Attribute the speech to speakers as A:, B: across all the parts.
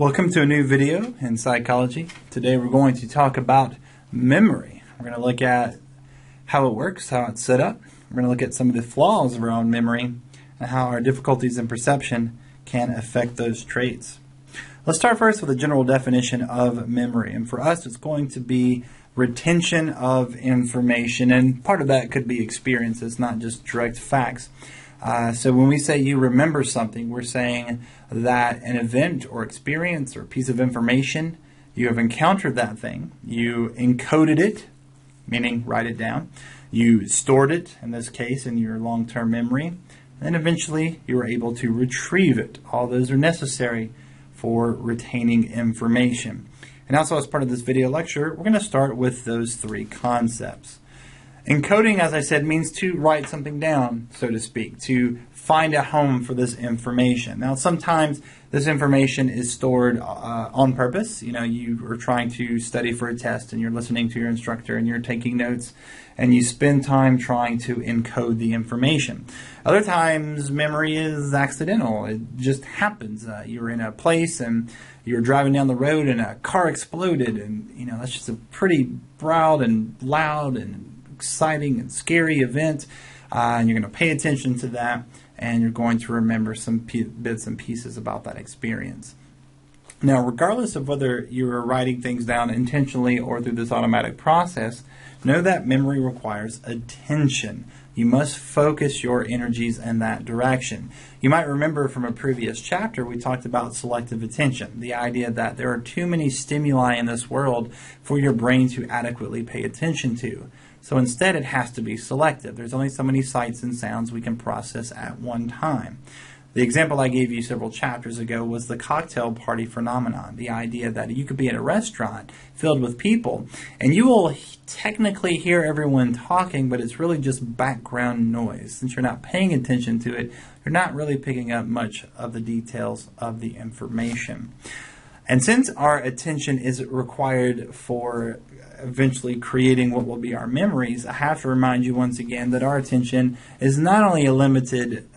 A: Welcome to a new video in psychology. Today we're going to talk about memory. We're going to look at how it works, how it's set up. We're going to look at some of the flaws around memory and how our difficulties in perception can affect those traits. Let's start first with a general definition of memory. And for us, it's going to be retention of information. And part of that could be experiences, not just direct facts. So when we say you remember something, we're saying that an event or experience or piece of information, you have encountered that thing, you encoded it, meaning write it down, you stored it, in this case, in your long-term memory, and then eventually you were able to retrieve it. All those are necessary for retaining information. And also, as part of this video lecture, we're going to start with those three concepts. Encoding, as I said, means to write something down, so to speak, to find a home for this information. Now, sometimes this information is stored on purpose. You know, you are trying to study for a test and you're listening to your instructor and you're taking notes and you spend time trying to encode the information. Other times, memory is accidental. It just happens. You're in a place and you're driving down the road and a car exploded, and, you know, that's just a pretty broad and loud and exciting and scary event, and you're going to pay attention to that, and you're going to remember some bits and pieces about that experience. Now, regardless of whether you're writing things down intentionally or through this automatic process, know that memory requires attention. You must focus your energies in that direction. You might remember from a previous chapter we talked about selective attention, the idea that there are too many stimuli in this world for your brain to adequately pay attention to. So instead, it has to be selective. There's only so many sights and sounds we can process at one time. The example I gave you several chapters ago was the cocktail party phenomenon, the idea that you could be at a restaurant filled with people, and you will technically hear everyone talking, but it's really just background noise. Since you're not paying attention to it, you're not really picking up much of the details of the information. And since our attention is required for eventually creating what will be our memories, I have to remind you once again that our attention is not only a limited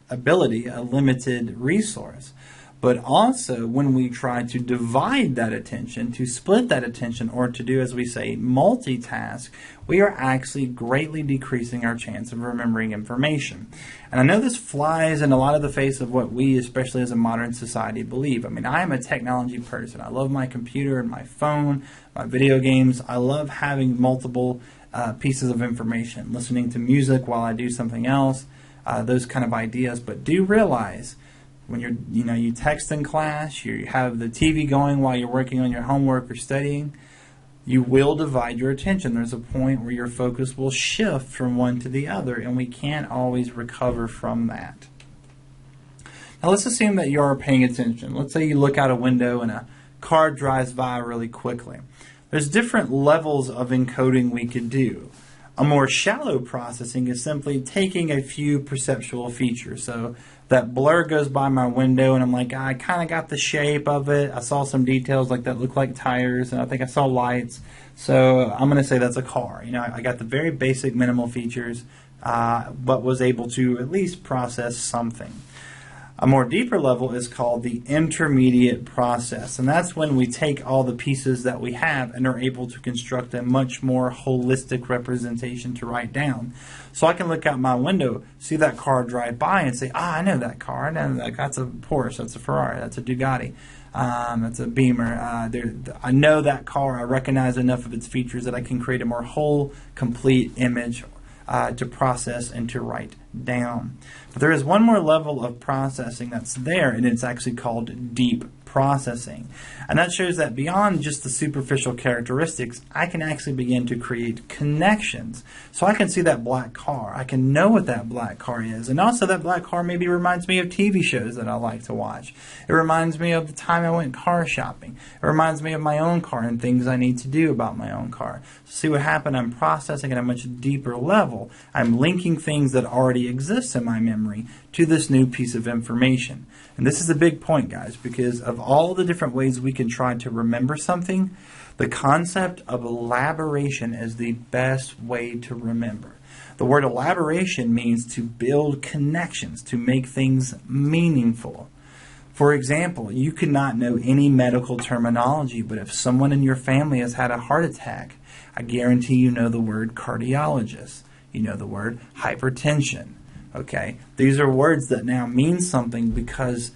A: ability, a limited resource, but also when we try to divide that attention, to split that attention, or to do, as we say, multitask, we are actually greatly decreasing our chance of remembering information. And I know this flies in a lot of the face of what we, especially as a modern society, believe. I mean, I am a technology person. I love my computer and my phone, my video games. I love having multiple pieces of information, listening to music while I do something else, those kind of ideas. But do realize when you text in class, you have the TV going while you're working on your homework or studying, you will divide your attention. There's a point where your focus will shift from one to the other, and we can't always recover from that. Now let's assume that you are paying attention. Let's say you look out a window and a car drives by really quickly. There's different levels of encoding we could do. A more shallow processing is simply taking a few perceptual features. So that blur goes by my window and I'm like, I kind of got the shape of it. I saw some details like that look like tires, and I think I saw lights. So I'm going to say that's a car. You know, I got the very basic minimal features, but was able to at least process something. A more deeper level is called the intermediate process, and that's when we take all the pieces that we have and are able to construct a much more holistic representation to write down. So I can look out my window, see that car drive by, and say, I know that car. I know that. That's a Porsche. That's a Ferrari. That's a Bugatti. That's a Beamer. I know that car. I recognize enough of its features that I can create a more whole, complete image to process and to write down. But there is one more level of processing that's there, and it's actually called deep processing. And that shows that beyond just the superficial characteristics, I can actually begin to create connections. So I can see that black car. I can know what that black car is. And also that black car maybe reminds me of TV shows that I like to watch. It reminds me of the time I went car shopping. It reminds me of my own car and things I need to do about my own car. So see what happened? I'm processing at a much deeper level. I'm linking things that already exist in my memory to this new piece of information. And this is a big point, guys, because of all the different ways we can try to remember something, the concept of elaboration is the best way to remember. The word elaboration means to build connections, to make things meaningful. For example, you could not know any medical terminology, but if someone in your family has had a heart attack, I guarantee you know the word cardiologist. You know the word hypertension. Okay? These are words that now mean something because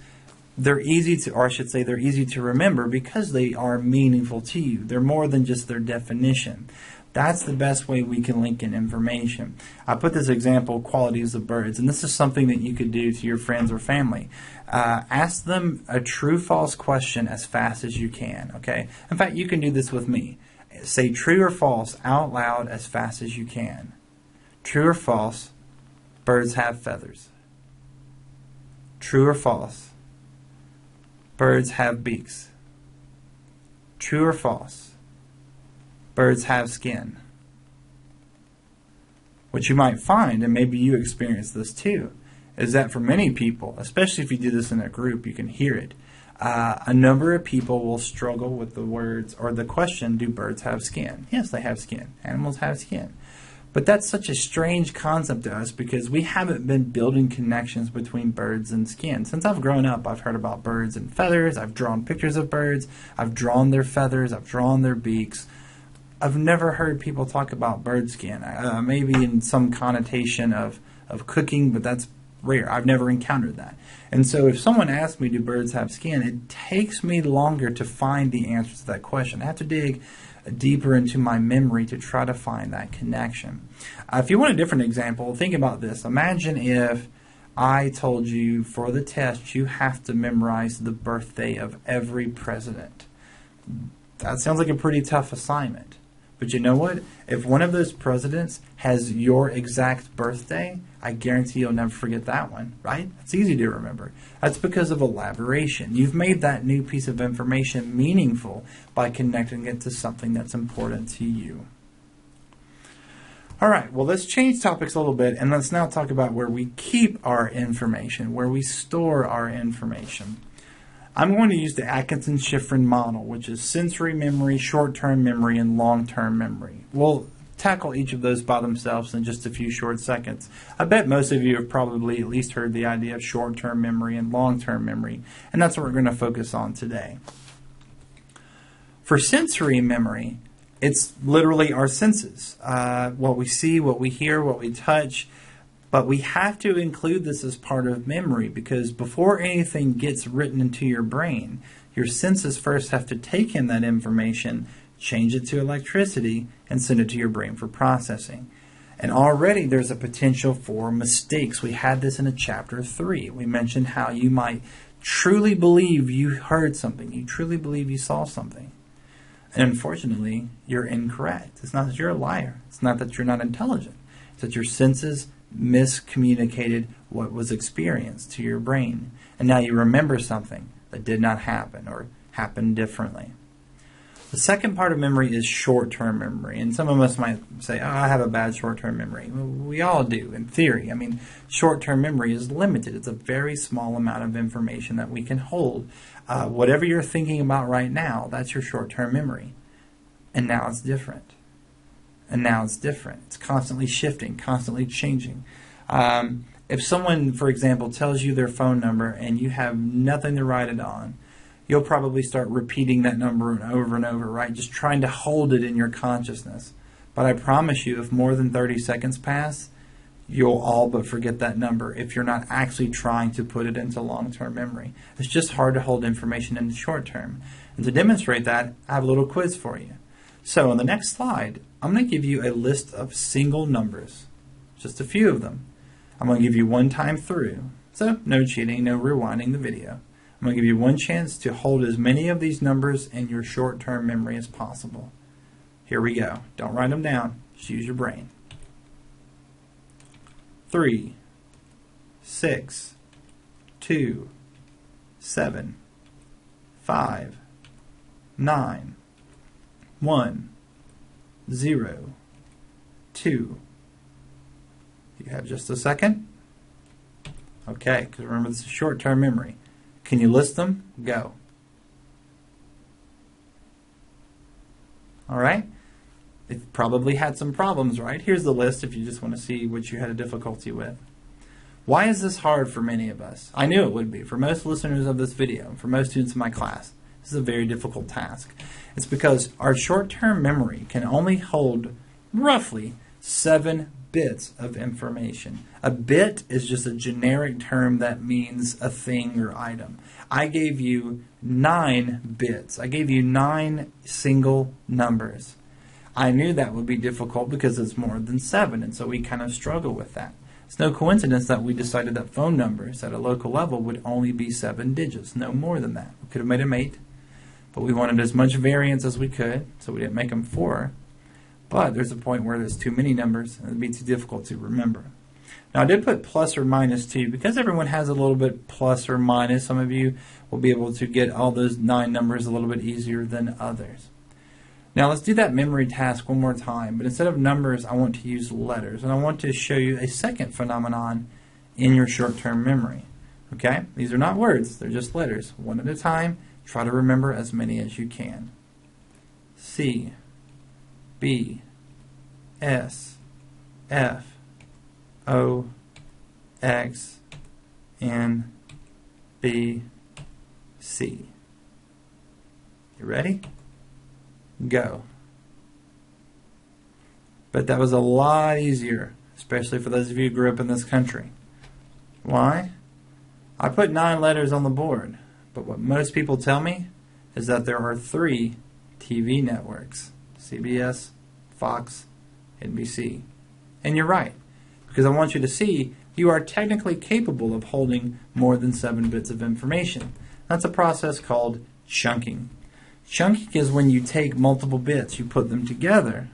A: they're easy to, or I should say they're easy to remember because they are meaningful to you. They're more than just their definition. That's the best way we can link in information. I put this example, qualities of birds, and this is something that you could do to your friends or family. Ask them a true-false question as fast as you can, okay? In fact, you can do this with me. Say true or false out loud as fast as you can. True or false, birds have feathers. True or false, birds have beaks. True or false, birds have skin. What you might find, and maybe you experience this too, is that for many people, especially if you do this in a group, you can hear it. A number of people will struggle with the words or the question, do birds have skin? Yes, they have skin. Animals have skin. But that's such a strange concept to us because we haven't been building connections between birds and skin. Since I've grown up, I've heard about birds and feathers. I've drawn pictures of birds. I've drawn their feathers. I've drawn their beaks. I've never heard people talk about bird skin. Maybe in some connotation of cooking, but that's rare. I've never encountered that. And so if someone asks me, do birds have skin, it takes me longer to find the answer to that question. I have to dig deeper into my memory to try to find that connection. If you want a different example, think about this. Imagine if I told you for the test you have to memorize the birthday of every president. That sounds like a pretty tough assignment. But you know what? If one of those presidents has your exact birthday, I guarantee you'll never forget that one, right? It's easy to remember. That's because of elaboration. You've made that new piece of information meaningful by connecting it to something that's important to you. All right, well, let's change topics a little bit, and let's now talk about where we keep our information, where we store our information. I'm going to use the Atkinson-Shiffrin model, which is sensory memory, short-term memory, and long-term memory. We'll tackle each of those by themselves in just a few short seconds. I bet most of you have probably at least heard the idea of short-term memory and long-term memory, and that's what we're going to focus on today. For sensory memory, it's literally our senses, what we see, what we hear, what we touch. But we have to include this as part of memory because before anything gets written into your brain, your senses first have to take in that information, change it to electricity, and send it to your brain for processing. And already there's a potential for mistakes. We had this in chapter 3. We mentioned how you might truly believe you heard something. You truly believe you saw something. And unfortunately, you're incorrect. It's not that you're a liar. It's not that you're not intelligent. It's that your senses miscommunicated what was experienced to your brain. And now you remember something that did not happen or happened differently. The second part of memory is short-term memory. And some of us might say, oh, I have a bad short-term memory. Well, we all do, in theory. I mean, short-term memory is limited. It's a very small amount of information that we can hold. Whatever you're thinking about right now, that's your short-term memory. And now it's different. And now it's different. It's constantly shifting, constantly changing. If someone, for example, tells you their phone number and you have nothing to write it on, you'll probably start repeating that number and over, right? Just trying to hold it in your consciousness. But I promise you, if more than 30 seconds pass, you'll all but forget that number if you're not actually trying to put it into long-term memory. It's just hard to hold information in the short term. And to demonstrate that, I have a little quiz for you. So on the next slide, I'm going to give you a list of single numbers, just a few of them. I'm going to give you one time through, so no cheating, no rewinding the video. I'm going to give you one chance to hold as many of these numbers in your short-term memory as possible. Here we go. Don't write them down. Just use your brain. 3, 6, 2, 7, 5, 9, 1, 0, 2. You have just a second? Okay, because remember this is short-term memory. Can you list them? Go. All right? It probably had some problems, right? Here's the list if you just want to see what you had a difficulty with. Why is this hard for many of us? I knew it would be. For most listeners of this video, for most students in my class, this is a very difficult task. It's because our short-term memory can only hold roughly 7 bits of information. A bit is just a generic term that means a thing or item. I gave you 9 bits. I gave you 9 single numbers. I knew that would be difficult because it's more than 7, and so we kind of struggle with that. It's no coincidence that we decided that phone numbers at a local level would only be 7 digits, no more than that. We could have made them 8, but we wanted as much variance as we could, so we didn't make them 4. But there's a point where there's too many numbers, and it'd be too difficult to remember. Now I did put plus or minus 2 because everyone has a little bit plus or minus. Some of you will be able to get all those 9 numbers a little bit easier than others. Now let's do that memory task one more time, but instead of numbers I want to use letters, and I want to show you a second phenomenon in your short-term memory. Okay? These are not words, they're just letters. One at a time, try to remember as many as you can. C, B, S, F, O, X, N, B, C. You ready? Go. But that was a lot easier, especially for those of you who grew up in this country. Why? I put 9 letters on the board, but what most people tell me is that there are 3 TV networks: CBS, Fox, NBC. And you're right, because I want you to see you are technically capable of holding more than 7 bits of information. That's a process called chunking. Chunking is when you take multiple bits, you put them together,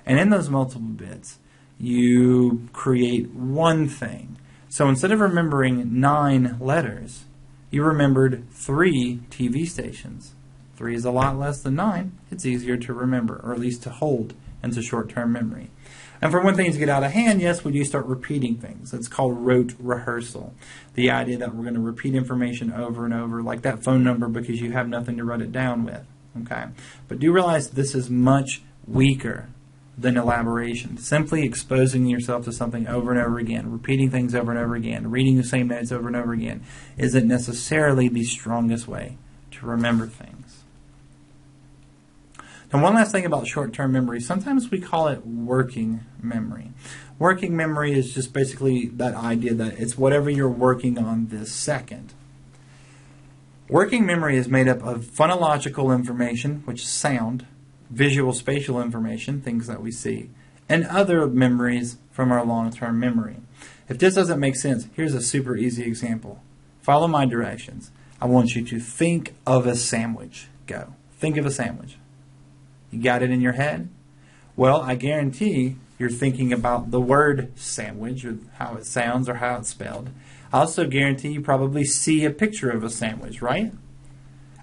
A: and in those multiple bits, you create one thing. So instead of remembering 9 letters, you remembered 3 TV stations. 3 is a lot less than 9. It's easier to remember, or at least to hold into short-term memory. And for when things get out of hand, yes, we do start repeating things. It's called rote rehearsal. The idea that we're going to repeat information over and over, like that phone number, because you have nothing to write it down with. Okay? But do realize this is much weaker than elaboration. Simply exposing yourself to something over and over again, repeating things over and over again, reading the same notes over and over again, isn't necessarily the strongest way to remember things. And one last thing about short-term memory, sometimes we call it working memory. Working memory is just basically that idea that it's whatever you're working on this second. Working memory is made up of phonological information, which is sound, visual spatial information, things that we see, and other memories from our long-term memory. If this doesn't make sense, here's a super easy example. Follow my directions. I want you to think of a sandwich. Go. Think of a sandwich. You got it in your head? Well, I guarantee you're thinking about the word sandwich, or how it sounds or how it's spelled. I also guarantee you probably see a picture of a sandwich, right?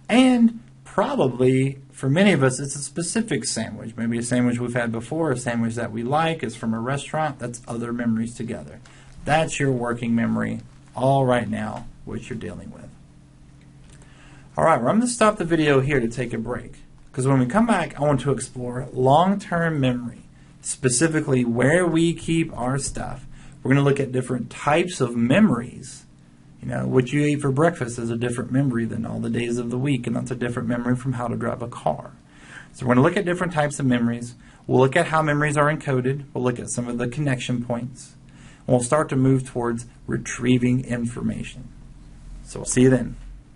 A: And probably, for many of us, it's a specific sandwich. Maybe a sandwich we've had before, a sandwich that we like, is from a restaurant. That's other memories together. That's your working memory, all right now, what you're dealing with. All right, well, I'm going to stop the video here to take a break. Because when we come back, I want to explore long-term memory, specifically where we keep our stuff. We're going to look at different types of memories. You know, what you eat for breakfast is a different memory than all the days of the week, and that's a different memory from how to drive a car. So we're going to look at different types of memories. We'll look at how memories are encoded. We'll look at some of the connection points. And we'll start to move towards retrieving information. So we'll see you then.